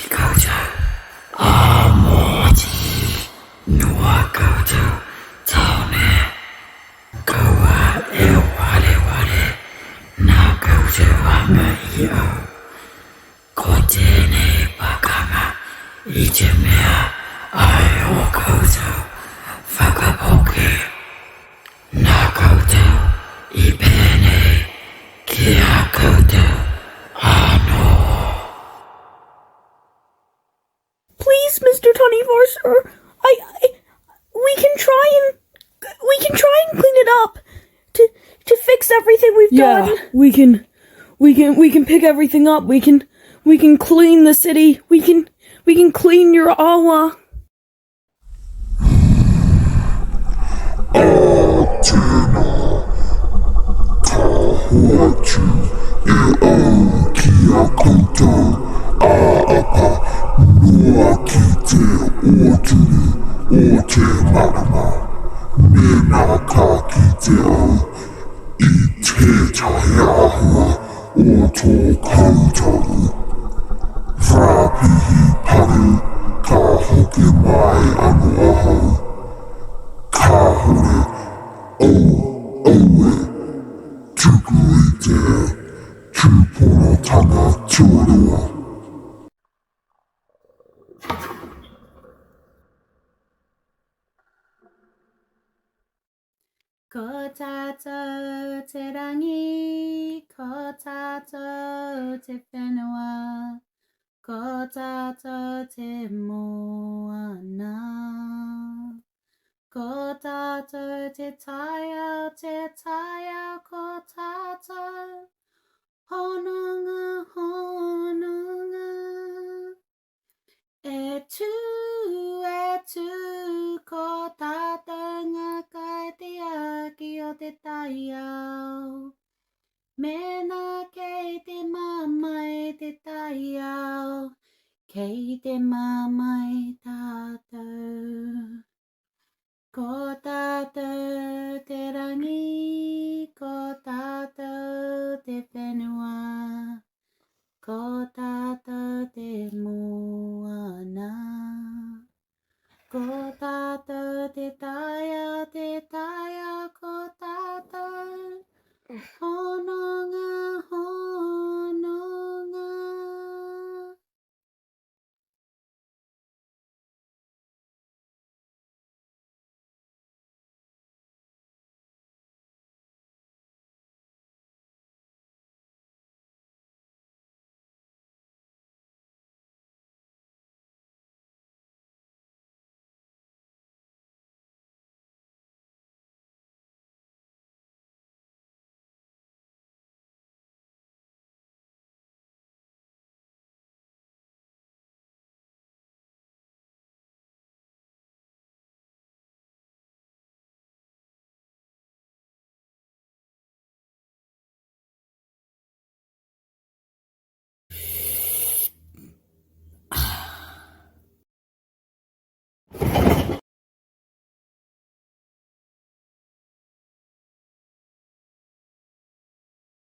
koutou, āmoti, noa koutou, taone, kaua e wale wale, nā koutou anga I au. Ko tēnei pakanga I te mea ai o koutou whakapoke. Nā koutou I pēnei ki a koutou anō. Please, Mr. TeTaniwha, sir, we can try and clean it up to fix everything we've done. Yeah, we can pick everything up. We can clean the city. We can clean your awa. Tēnā, ka hoatu E au ki a koutou āapa noa ki te oturu o te marama. Mēnā ka ki te au I tētahi āhua o tō koutou. Whāpihi paru ka hoki mai anu ahau. Ka hore oue tuku I te tūponotanga tuarua. Ko tātou te rangi, ko tātou te whenua, ko tātou te moana. Ko tātou te taia, ko tātou hononga, hononga. E tū, ko tātou ngā kaitiaki o te taiao. Mēnā kei te mamai te taiao, kei te mamai tātou. Ko tātou te rangi, ko tātou te whenua, ko tātou